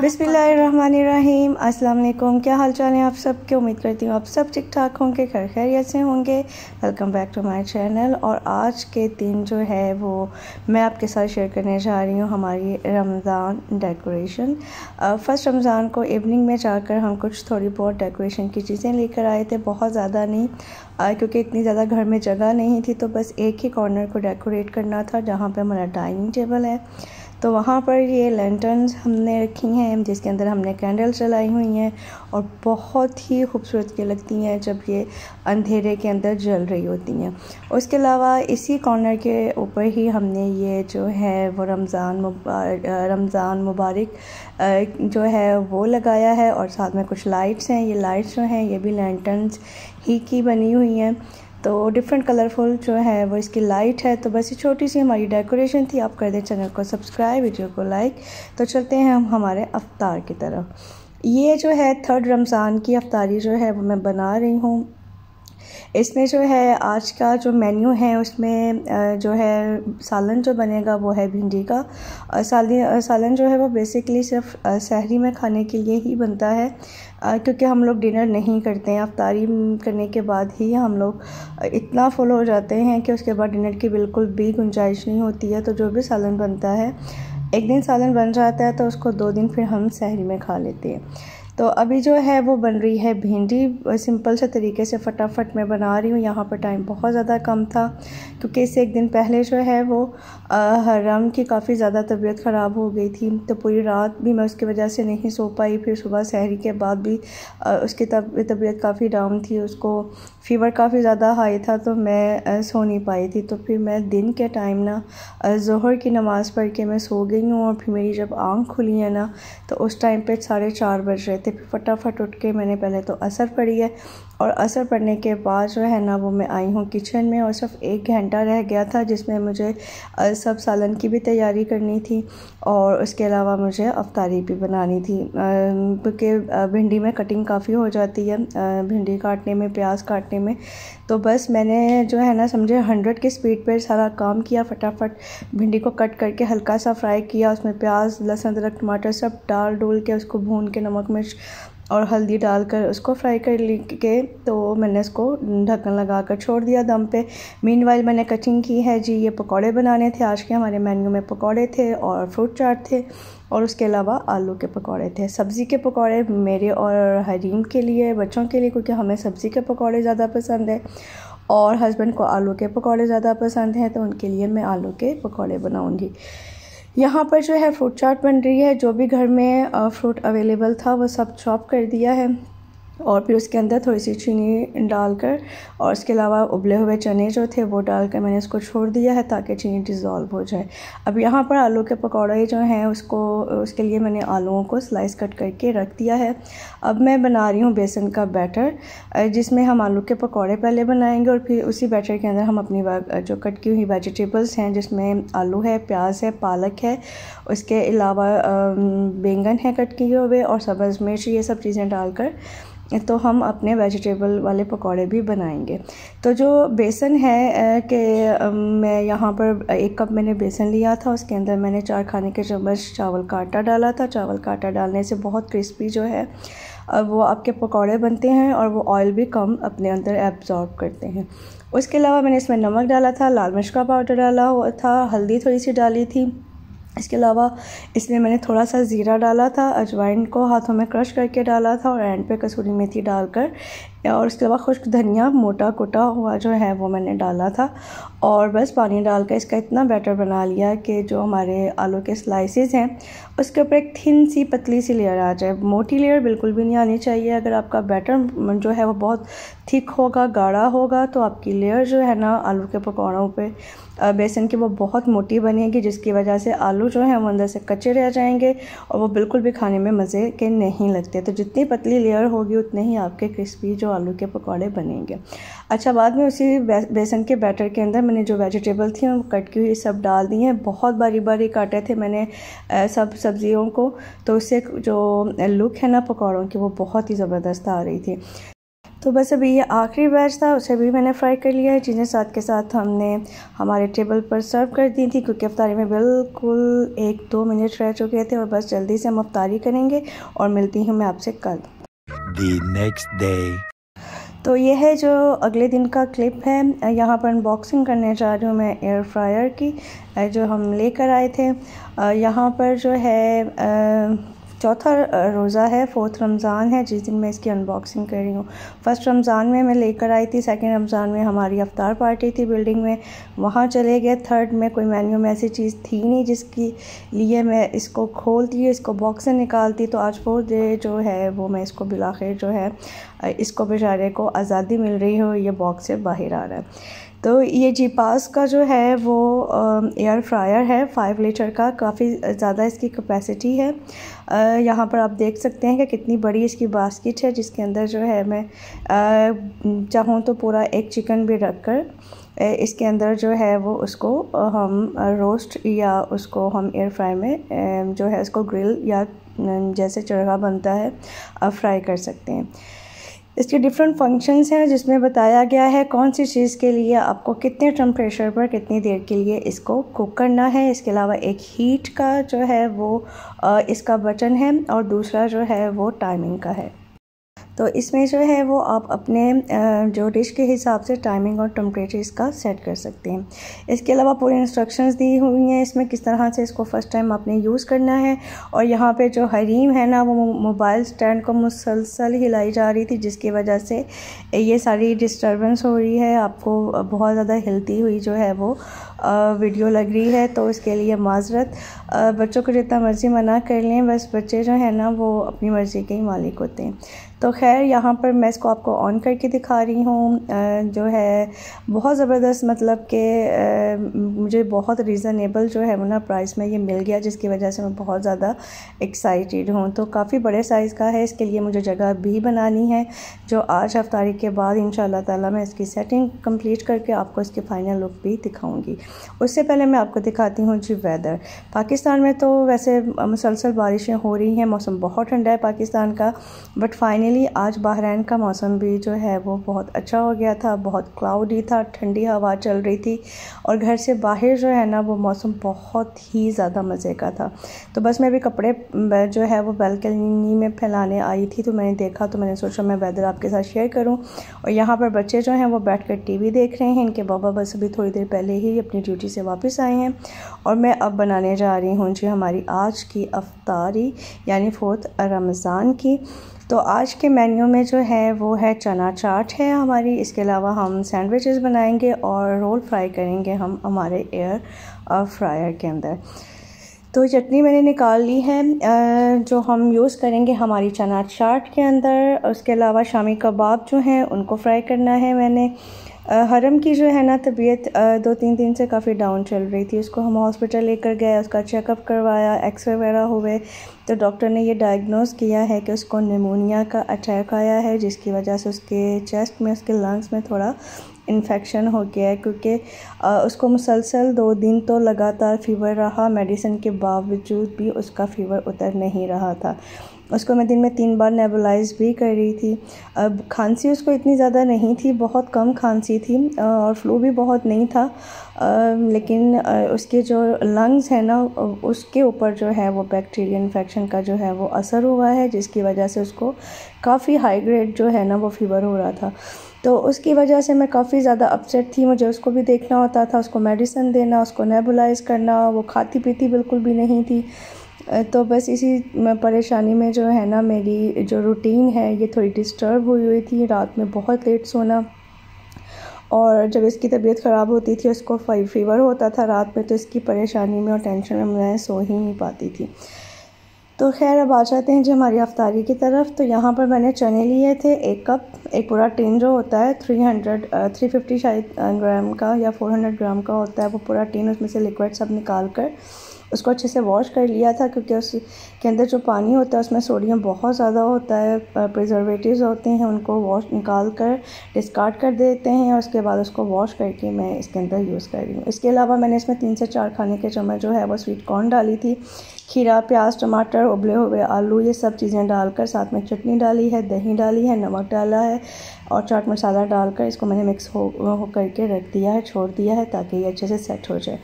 बिस्मिल्लाहिर्रहमानिर्रहीम। अस्सलाम वालेकुम। क्या हाल चाल है आप सब के? उम्मीद करती हूँ आप सब ठीक ठाक होंगे, खैर खैरियत से होंगे। Welcome back to my channel. और आज के दिन जो है वो मैं आपके साथ शेयर करने जा रही हूँ हमारी रमज़ान डेकोरेशन। फ़र्स्ट रमज़ान को इवनिंग में जाकर हम कुछ थोड़ी बहुत डेकोरेशन की चीज़ें लेकर आए थे, बहुत ज़्यादा नहीं, क्योंकि इतनी ज़्यादा घर में जगह नहीं थी, तो बस एक ही कॉर्नर को डेकोरेट करना था जहाँ पे हमारा डाइनिंग टेबल है। तो वहाँ पर ये लैंटर्न्स हमने रखी हैं जिसके अंदर हमने कैंडल्स जलाई हुई हैं और बहुत ही खूबसूरत ये लगती हैं जब ये अंधेरे के अंदर जल रही होती हैं। उसके अलावा इसी कॉर्नर के ऊपर ही हमने ये जो है वो रमज़ान मुबारक जो है वो लगाया है और साथ में कुछ लाइट्स हैं। ये लाइट्स जो हैं ये भी लैंटर्न्स ही की बनी हुई हैं, तो डिफरेंट कलरफुल जो है वो इसकी लाइट है। तो बस ये छोटी सी हमारी डेकोरेशन थी। आप कर दें चैनल को सब्सक्राइब, वीडियो को लाइक। तो चलते हैं हम हमारे अफ्तार की तरफ। ये जो है 3rd रमज़ान की अफ्तारी जो है वो मैं बना रही हूँ। इसमें जो है आज का जो मेन्यू है उसमें जो है सालन जो बनेगा वो है भिंडी का। सालन जो है वो बेसिकली सिर्फ सहरी में खाने के लिए ही बनता है, क्योंकि हम लोग डिनर नहीं करते हैं। अफ्तारी करने के बाद ही हम लोग इतना फुल हो जाते हैं कि उसके बाद डिनर की बिल्कुल भी गुंजाइश नहीं होती है। तो जो भी सालन बनता है, एक दिन सालन बन जाता है तो उसको 2 दिन फिर हम सहरी में खा लेते हैं। तो अभी जो है वो बन रही है भिंडी। सिंपल से तरीके से फटाफट मैं बना रही हूँ। यहाँ पर टाइम बहुत ज़्यादा कम था क्योंकि इससे एक दिन पहले जो है वो हरम की काफ़ी ज़्यादा तबीयत ख़राब हो गई थी, तो पूरी रात भी मैं उसकी वजह से नहीं सो पाई। फिर सुबह सहरी के बाद भी उसकी तबीयत काफ़ी डाउन थी, उसको फ़ीवर काफ़ी ज़्यादा हाई था, तो मैं सो नहीं पाई थी। तो फिर मैं दिन के टाइम ना ज़ोहर की नमाज़ पढ़ के मैं सो गई हूँ और फिर मेरी जब आँख खुली है ना तो उस टाइम पे 4:30 बज रहे थे। फिर फटाफट उठ के मैंने पहले तो असर पढ़ी है और असर पढ़ने के बाद जो है ना वो मैं आई हूँ किचन में। और सिर्फ 1 घंटा रह गया था जिसमें मुझे सब सालन की भी तैयारी करनी थी और उसके अलावा मुझे अफ्तारी भी बनानी थी, क्योंकि भिंडी में कटिंग काफ़ी हो जाती है, भिंडी काटने में, प्याज काटने में। तो बस मैंने जो है ना समझे 100 की स्पीड पर सारा काम किया। फटाफट भिंडी को कट करके हल्का सा फ्राई किया, उसमें प्याज, लहसुन, अदरक, टमाटर सब डाल के उसको भून के नमक मिर्च और हल्दी डालकर उसको फ्राई कर के तो मैंने इसको ढक्कन लगाकर छोड़ दिया दम पे। मीनवाइल मैंने कटिंग की है जी। ये पकौड़े बनाने थे आज के, हमारे मेन्यू में पकौड़े थे और फ्रूट चाट थे और उसके अलावा आलू के पकौड़े थे। सब्ज़ी के पकौड़े मेरे और हरीम के लिए, बच्चों के लिए, क्योंकि हमें सब्ज़ी के पकौड़े ज़्यादा पसंद है और हस्बैंड को आलू के पकौड़े ज़्यादा पसंद हैं, तो उनके लिए मैं आलू के पकौड़े बनाऊँगी। यहाँ पर जो है फ्रूट चाट बन रही है। जो भी घर में फ्रूट अवेलेबल था वो सब चॉप कर दिया है और फिर उसके अंदर थोड़ी सी चीनी डालकर और उसके अलावा उबले हुए चने जो थे वो डालकर मैंने इसको छोड़ दिया है ताकि चीनी डिज़ोल्व हो जाए। अब यहाँ पर आलू के पकौड़े जो हैं उसके लिए मैंने आलूओं को स्लाइस कट करके रख दिया है। अब मैं बना रही हूँ बेसन का बैटर, जिसमें हम आलू के पकौड़े पहले बनाएंगे और फिर उसी बैटर के अंदर हम अपनी जो कट की हुई वेजिटेबल्स हैं, जिसमें आलू है, प्याज है, पालक है, उसके अलावा बैंगन है कट किए हुए और सब्ज़ मिर्च, ये सब चीज़ें डालकर तो हम अपने वेजिटेबल वाले पकौड़े भी बनाएंगे। तो जो बेसन है कि मैं यहाँ पर 1 कप मैंने बेसन लिया था, उसके अंदर मैंने 4 खाने के चम्मच चावल का आटा डाला था। चावल का आटा डालने से बहुत क्रिस्पी जो है वो आपके पकौड़े बनते हैं और वो ऑयल भी कम अपने अंदर एब्जॉर्ब करते हैं। उसके अलावा मैंने इसमें नमक डाला था, लाल मिर्च का पाउडर डाला हुआ था, हल्दी थोड़ी सी डाली थी। इसके अलावा इसमें मैंने थोड़ा सा ज़ीरा डाला था, अजवाइन को हाथों में क्रश करके डाला था और एंड पे कसूरी मेथी डालकर, और उसके अलावा खुश्क धनिया मोटा कुटा हुआ जो है वो मैंने डाला था। और बस पानी डालकर इसका इतना बैटर बना लिया कि जो हमारे आलू के स्लाइसेस हैं उसके ऊपर एक थिन सी पतली सी लेयर आ जाए। मोटी लेयर बिल्कुल भी नहीं आनी चाहिए। अगर आपका बैटर जो है वो बहुत थिक होगा, गाढ़ा होगा, तो आपकी लेयर जो है ना आलू के पकौड़ों पे बेसन की वो बहुत मोटी बनेगी, जिसकी वजह से आलू जो है वो अंदर से कच्चे रह जाएंगे और वो बिल्कुल भी खाने में मज़े के नहीं लगते। तो जितनी पतली लेयर होगी उतने ही आपके क्रिस्पी जो आलू के पकौड़े बनेंगे। अच्छा, बाद में उसी बेसन के बैटर के अंदर मैंने जो वेजिटेबल थी वो कट की हुई सब डाल दी हैं। बहुत बारी बारी काटे थे मैंने सब सब्जियों को, तो उससे जो लुक है ना पकौड़ों की वो बहुत ही ज़बरदस्त आ रही थी। तो बस अभी ये आखिरी बैच था, उसे भी मैंने फ्राई कर लिया है। चीज़ें साथ के साथ हमने हमारे टेबल पर सर्व कर दी थी, क्योंकि अफ्तारी में बिल्कुल 1-2 मिनट रह चुके थे और बस जल्दी से हम अफ्तारी करेंगे और मिलती हूँ मैं आपसे कल। The next day. तो ये है जो अगले दिन का क्लिप है। यहाँ पर अनबॉक्सिंग करने जा रही हूँ मैं एयर फ्रायर की, जो हम लेकर आए थे। यहाँ पर जो है चौथा रोज़ा है, 4th रमज़ान है जिस दिन मैं इसकी अनबॉक्सिंग कर रही हूँ। फर्स्ट रमज़ान में मैं लेकर आई थी, सेकंड रमज़ान में हमारी अफ्तार पार्टी थी बिल्डिंग में, वहाँ चले गए। थर्ड में कोई मेन्यू में ऐसी चीज़ थी नहीं जिसकी लिए मैं इसको खोलती, इसको बॉक्स से निकालती। तो आज 4th डे जो है वो मैं इसको बिलाखिर जो है इसको बेचारे को आज़ादी मिल रही हो, ये बॉक्स से बाहर आ रहा है। तो ये जीपास का जो है वो एयर फ्रायर है 5 लीटर का, काफ़ी ज़्यादा इसकी कैपेसिटी है। यहाँ पर आप देख सकते हैं कि कितनी बड़ी इसकी बास्केट है, जिसके अंदर जो है मैं चाहूँ तो पूरा एक चिकन भी रख कर इसके अंदर जो है वो उसको हम रोस्ट या उसको हम एयर फ्राई में जो है उसको ग्रिल या जैसे चरखा बनता है फ्राई कर सकते हैं। इसके डिफरेंट फंक्शंस हैं जिसमें बताया गया है कौन सी चीज़ के लिए आपको कितने टेम्परेचर पर कितनी देर के लिए इसको कुक करना है। इसके अलावा एक हीट का जो है वो इसका बटन है और दूसरा जो है वो टाइमिंग का है। तो इसमें जो है वो आप अपने जो डिश के हिसाब से टाइमिंग और टेम्परेचर इसका सेट कर सकते हैं। इसके अलावा पूरी इंस्ट्रक्शंस दी हुई हैं इसमें किस तरह से इसको फ़र्स्ट टाइम आपने यूज़ करना है। और यहाँ पे जो हरीम है ना वो मोबाइल स्टैंड को मुसलसल हिलाई जा रही थी, जिसकी वजह से ये सारी डिस्टर्बेंस हो रही है, आपको बहुत ज़्यादा हिलती हुई जो है वो वीडियो लग रही है। तो इसके लिए माजरत। बच्चों को जितना मर्ज़ी मना कर लें, बस बच्चे जो है ना वो अपनी मर्ज़ी के ही मालिक होते हैं। तो खैर यहाँ पर मैं इसको आपको ऑन करके दिखा रही हूँ। जो है बहुत ज़बरदस्त, मतलब कि मुझे बहुत रीज़नेबल जो है वो ना प्राइस में ये मिल गया, जिसकी वजह से मैं बहुत ज़्यादा एक्साइटेड हूँ। तो काफ़ी बड़े साइज़ का है, इसके लिए मुझे जगह भी बनानी है, जो आज अफ्तारी के बाद इंशाल्लाह ताला मैं इसकी सेटिंग कंप्लीट करके आपको इसकी फ़ाइनल लुक भी दिखाऊँगी। उससे पहले मैं आपको दिखाती हूँ जी वेदर। पाकिस्तान में तो वैसे मुसलसल बारिशें हो रही हैं, मौसम बहुत ठंडा है पाकिस्तान का, बट फाइनली आज बहरैन का मौसम भी जो है वो बहुत अच्छा हो गया था। बहुत क्लाउडी था, ठंडी हवा चल रही थी और घर से बाहर जो है ना वो मौसम बहुत ही ज़्यादा मज़े का था। तो बस मैं भी कपड़े जो है वो बालकनी में फैलाने आई थी, तो मैंने देखा, तो मैंने सोचा मैं वेदर आपके साथ शेयर करूं। और यहाँ पर बच्चे जो हैं वो बैठकर टीवी देख रहे हैं, इनके बाबा बस अभी थोड़ी देर पहले ही अपनी ड्यूटी से वापस आए हैं। और मैं अब बनाने जा रही हूँ जी हमारी आज की अफ्तारी, यानी 4th रमज़ान की। तो आज के मेन्यू में जो है वो है चना चाट है हमारी। इसके अलावा हम सैंडविचेस बनाएंगे और रोल फ्राई करेंगे हम हमारे एयर फ्रायर के अंदर। तो चटनी मैंने निकाल ली है जो हम यूज़ करेंगे हमारी चना चाट के अंदर। उसके अलावा शामी कबाब जो हैं उनको फ्राई करना है मैंने। हरम की जो है ना तबीयत 2-3 दिन से काफ़ी डाउन चल रही थी, उसको हम हॉस्पिटल लेकर गए, उसका चेकअप करवाया, एक्सरे वगैरह हुए, तो डॉक्टर ने ये डायग्नोस किया है कि उसको निमोनिया का अटैक आया है, जिसकी वजह से उसके चेस्ट में, उसके लंग्स में थोड़ा इन्फेक्शन हो गया है, क्योंकि उसको मुसलसल 2 दिन तो लगातार फ़ीवर रहा, मेडिसिन के बावजूद भी उसका फ़ीवर उतर नहीं रहा था। उसको मैं दिन में 3 बार नेबुलाइज भी कर रही थी। अब खांसी उसको इतनी ज़्यादा नहीं थी, बहुत कम खांसी थी और फ्लू भी बहुत नहीं था, लेकिन उसके जो लंग्स हैं ना उसके ऊपर जो है वो बैक्टीरियल इन्फेक्शन का जो है वो असर हुआ है, जिसकी वजह से उसको काफ़ी हाई ग्रेड जो है ना वो फ़ीवर हो रहा था। तो उसकी वजह से मैं काफ़ी ज़्यादा अपसेट थी, मुझे उसको भी देखना होता था, उसको मेडिसिन देना, उसको नेबुलाइज करना, वो खाती पीती बिल्कुल भी नहीं थी। तो बस इसी परेशानी में जो है ना मेरी जो रूटीन है ये थोड़ी डिस्टर्ब हुई थी। रात में बहुत लेट सोना, और जब इसकी तबीयत ख़राब होती थी, उसको फ़ीवर होता था रात में, तो इसकी परेशानी में और टेंशन में मैं सो ही नहीं पाती थी। तो खैर अब आ जाते हैं जी हमारी अफ्तारी की तरफ। तो यहाँ पर मैंने चने लिए थे 1 कप, एक पूरा टिन जो होता है 350 शायद ग्राम का या 400 ग्राम का होता है, वो पूरा टिन, उसमें से लिक्विड सब निकाल कर उसको अच्छे से वॉश कर लिया था, क्योंकि उसके अंदर जो पानी होता है उसमें सोडियम बहुत ज़्यादा होता है, प्रिजर्वेटिव्स होते हैं, उनको वॉश निकाल कर डिस्कार्ड कर देते हैं और उसके बाद उसको वॉश करके मैं इसके अंदर यूज़ कर रही हूँ। इसके अलावा मैंने इसमें 3 से 4 खाने के चम्मच जो है वो स्वीट कॉर्न डाली थी, खीरा, प्याज, टमाटर, उबले हुए आलू, ये सब चीज़ें डालकर साथ में चटनी डाली है, दही डाली है, नमक डाला है और चाट मसाला डालकर इसको मैंने मिक्स हो करके रख दिया है, छोड़ दिया है ताकि ये अच्छे से सेट हो जाए।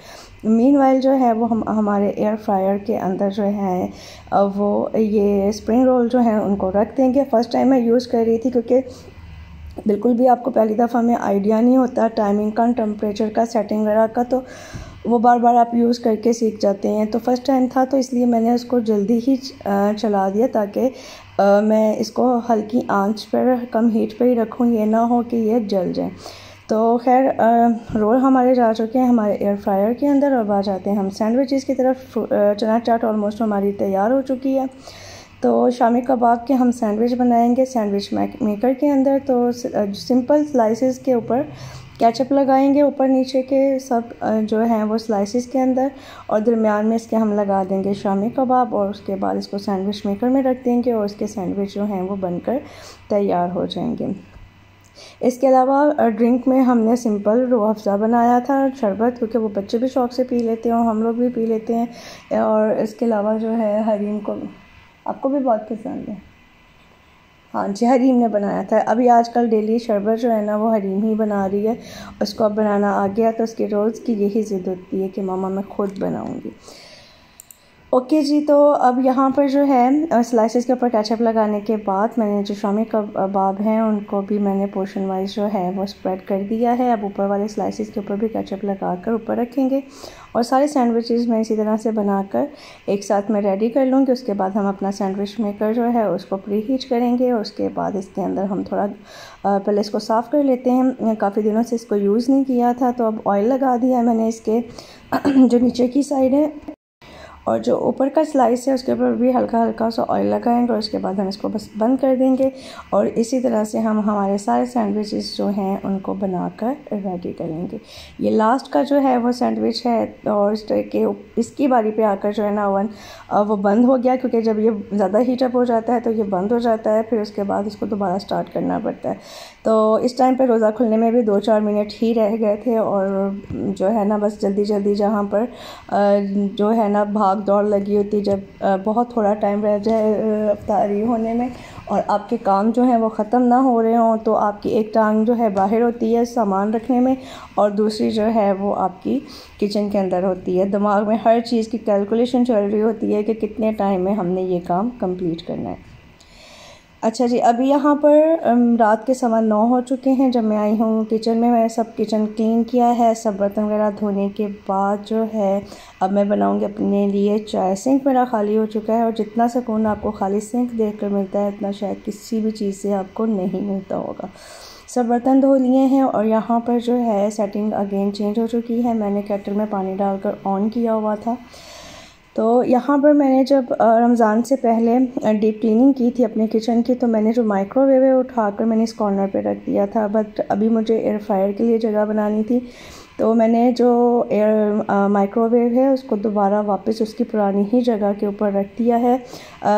मीनवाइल जो है वो हम हमारे एयर फ्रायर के अंदर जो है वो ये स्प्रिंग रोल जो है उनको रख देंगे। फ़र्स्ट टाइम मैं यूज़ कर रही थी क्योंकि बिल्कुल भी आपको पहली दफ़ा में आइडिया नहीं होता टाइमिंग का, टेम्परेचर का, सेटिंग वगैरह का, तो वो बार बार आप यूज़ करके सीख जाते हैं। तो फ़र्स्ट टाइम था तो इसलिए मैंने उसको जल्दी ही चला दिया ताकि मैं इसको हल्की आंच पर, कम हीट पर ही रखूँ, ये ना हो कि ये जल जाए। तो खैर रोल हमारे जा चुके हैं हमारे एयर फ्रायर के अंदर। और आ जाते हैं हम सैंडविचेस की तरफ। चना चाट ऑलमोस्ट हमारी तैयार हो चुकी है। तो शामी कबाब के हम सैंडविच बनाएंगे सैंडविच मेकर के अंदर। तो सिंपल स्लाइसेस के ऊपर केचप लगाएंगे, ऊपर नीचे के सब जो हैं वो स्लाइसेस के अंदर, और दरमियान में इसके हम लगा देंगे शामी कबाब और उसके बाद इसको सैंडविच मेकर में रख देंगे और उसके सैंडविच जो हैं वो बनकर तैयार हो जाएंगे। इसके अलावा ड्रिंक में हमने सिंपल रूह अफ़ज़ा बनाया था, शरबत, क्योंकि वो बच्चे भी शौक़ से पी लेते हैं और हम लोग भी पी लेते हैं। और इसके अलावा जो है हरीम को, आपको भी बहुत पसंद है, हाँ जी, हरीम ने बनाया था। अभी आजकल डेली शरबत जो है ना वो हरीम ही बना रही है। उसको अब बनाना आ गया तो उसकी रोज़ की यही ज़िद होती है कि मामा मैं ख़ुद बनाऊँगी। ओके जी, तो अब यहाँ पर जो है स्लाइसेस के ऊपर केचप लगाने के बाद मैंने जो शामी कबाब हैं उनको भी मैंने पोर्शन वाइज जो है वो स्प्रेड कर दिया है। अब ऊपर वाले स्लाइसेस के ऊपर भी केचप लगाकर ऊपर रखेंगे और सारे सैंडविचेस मैं इसी तरह से बनाकर एक साथ में रेडी कर लूँगी। उसके बाद हम अपना सैंडविच मेकर जो है उसको प्री हीट करेंगे और उसके बाद इसके अंदर हम थोड़ा पहले इसको साफ़ कर लेते हैं। काफ़ी दिनों से इसको यूज़ नहीं किया था तो अब ऑयल लगा दिया है मैंने इसके जो नीचे की साइड है और जो ऊपर का स्लाइस है उसके ऊपर भी हल्का हल्का सा ऑयल लगाएंगे और उसके बाद हम इसको बस बंद कर देंगे। और इसी तरह से हम हमारे सारे सैंडविचेस जो हैं उनको बनाकर रेडी करेंगे। ये लास्ट का जो है वो सैंडविच है और इस तरह के इसकी बारी पे आकर जो है ना ओवन वो बंद हो गया, क्योंकि जब ये ज़्यादा हीटअप हो जाता है तो ये बंद हो जाता है, फिर उसके बाद इसको दोबारा स्टार्ट करना पड़ता है। तो इस टाइम पे रोज़ा खुलने में भी 2-4 मिनट ही रह गए थे और जो है ना बस जल्दी जल्दी जहाँ पर जो है ना भाग दौड़ लगी होती, जब बहुत थोड़ा टाइम रह जाए इफ्तारी होने में और आपके काम जो हैं वो ख़त्म ना हो रहे हों, तो आपकी एक टांग जो है बाहर होती है सामान रखने में और दूसरी जो है वो आपकी किचन के अंदर होती है। दिमाग में हर चीज़ की कैलकुलेशन चल रही होती है कि कितने टाइम में हमने ये काम कंप्लीट करना है। अच्छा जी, अभी यहाँ पर रात के 9:15 हो चुके हैं जब मैं आई हूँ किचन में। मैंने सब किचन क्लीन किया है, सब बर्तन वगैरह धोने के बाद जो है अब मैं बनाऊँगी अपने लिए चाय। सिंक मेरा खाली हो चुका है और जितना सुकून आपको खाली सिंक देखकर मिलता है इतना शायद किसी भी चीज़ से आपको नहीं मिलता होगा। सब बर्तन धो लिए हैं और यहाँ पर जो है सेटिंग अगेन चेंज हो चुकी है। मैंने केटल में पानी डालकर ऑन किया हुआ था। तो यहाँ पर मैंने जब रमज़ान से पहले डीप क्लीनिंग की थी अपने किचन की, तो मैंने जो माइक्रोवेव है उठाकर मैंने इस कॉर्नर पे रख दिया था। बट अभी मुझे एयर फ्रायर के लिए जगह बनानी थी तो मैंने जो माइक्रोवेव है उसको दोबारा वापस उसकी पुरानी ही जगह के ऊपर रख दिया है।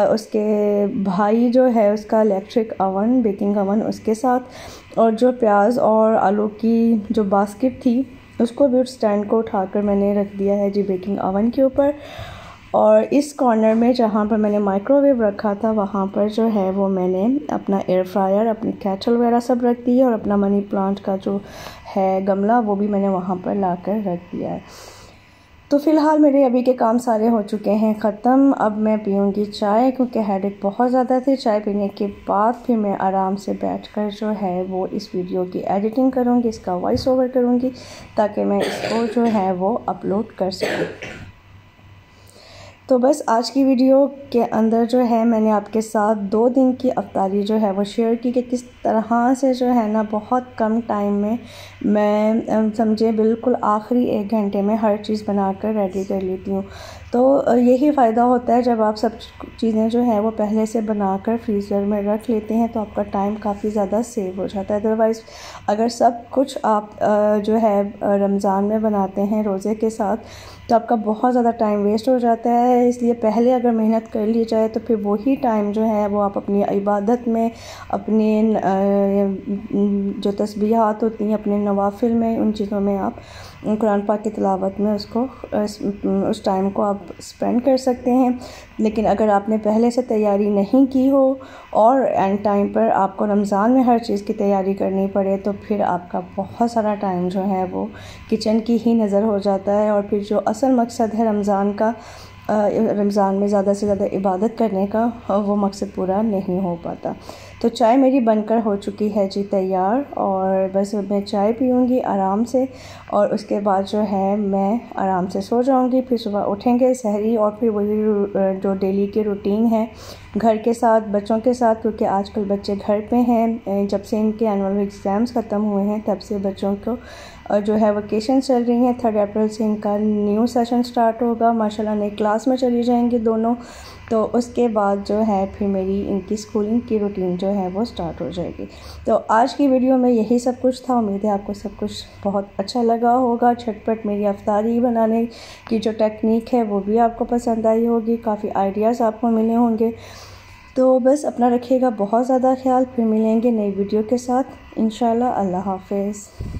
उसके भाई जो है उसका इलेक्ट्रिक अवन, बेकिंग अवन उसके साथ, और जो प्याज और आलू की जो बास्केट थी उसको भी उस स्टैंड को उठाकर मैंने रख दिया है जी बेकिंग अवन के ऊपर। और इस कॉर्नर में जहाँ पर मैंने माइक्रोवेव रखा था वहाँ पर जो है वो मैंने अपना एयर फ्रायर, अपनी केटल वगैरह सब रख दी है और अपना मनी प्लांट का जो है गमला वो भी मैंने वहाँ पर लाकर रख दिया है। तो फ़िलहाल मेरे अभी के काम सारे हो चुके हैं ख़त्म। अब मैं पीऊँगी चाय क्योंकि हेडेक बहुत ज़्यादा थी। चाय पीने के बाद फिर मैं आराम से बैठकर जो है वो इस वीडियो की एडिटिंग करूँगी, इसका वॉइस ओवर करूँगी ताकि मैं इसको जो है वो अपलोड कर सकूँ। तो बस आज की वीडियो के अंदर जो है मैंने आपके साथ 2 दिन की अफ्तारी जो है वो शेयर की कि किस तरह से जो है ना बहुत कम टाइम में मैं समझे बिल्कुल आखिरी 1 घंटे में हर चीज़ बनाकर रेडी कर लेती हूँ। तो यही फ़ायदा होता है जब आप सब चीज़ें जो है वो पहले से बनाकर फ्रीज़र में रख लेते हैं तो आपका टाइम काफ़ी ज़्यादा सेव हो जाता है। अदरवाइज़ अगर सब कुछ आप जो है रमज़ान में बनाते हैं रोज़े के साथ तो आपका बहुत ज़्यादा टाइम वेस्ट हो जाता है। इसलिए पहले अगर मेहनत कर ली जाए तो फिर वही टाइम जो है वो आप अपनी इबादत में, अपने जो तस्बीहात होती हैं अपने नवाफिल में, उन चीज़ों में आप कुरान पाक की तिलावत में उस टाइम को आप स्पेंड कर सकते हैं। लेकिन अगर आपने पहले से तैयारी नहीं की हो और एंड टाइम पर आपको रमज़ान में हर चीज़ की तैयारी करनी पड़े, तो फिर आपका बहुत सारा टाइम जो है वो किचन की ही नज़र हो जाता है, और फिर जो असल मकसद है रमज़ान का, रमज़ान में ज़्यादा से ज़्यादा इबादत करने का, वो मकसद पूरा नहीं हो पाता। तो चाय मेरी बनकर हो चुकी है जी तैयार, और बस मैं चाय पीऊँगी आराम से, और उसके बाद जो है मैं आराम से सो जाऊँगी। फिर सुबह उठेंगे सहरी, और फिर वही जो डेली की रूटीन है घर के साथ, बच्चों के साथ, क्योंकि आजकल बच्चे घर पे हैं। जब से इनके एनुअल एग्ज़ाम्स ख़त्म हुए हैं तब से बच्चों को जो है वेकेशन चल रही हैं। 3 अप्रैल से इनका न्यू सेशन स्टार्ट होगा, माशाल्लाह नई क्लास में चली जाएंगी दोनों। तो उसके बाद जो है फिर मेरी इनकी स्कूलिंग की रूटीन जो है वो स्टार्ट हो जाएगी। तो आज की वीडियो में यही सब कुछ था। उम्मीद है आपको सब कुछ बहुत अच्छा लगा होगा। झटपट मेरी अफ्तारी बनाने की जो टेक्निक है वो भी आपको पसंद आई होगी, काफ़ी आइडियाज़ आपको मिले होंगे। तो बस अपना रखिएगा बहुत ज़्यादा ख्याल। फिर मिलेंगे नई वीडियो के साथ इंशाल्लाह। अल्लाह हाफ़िज़।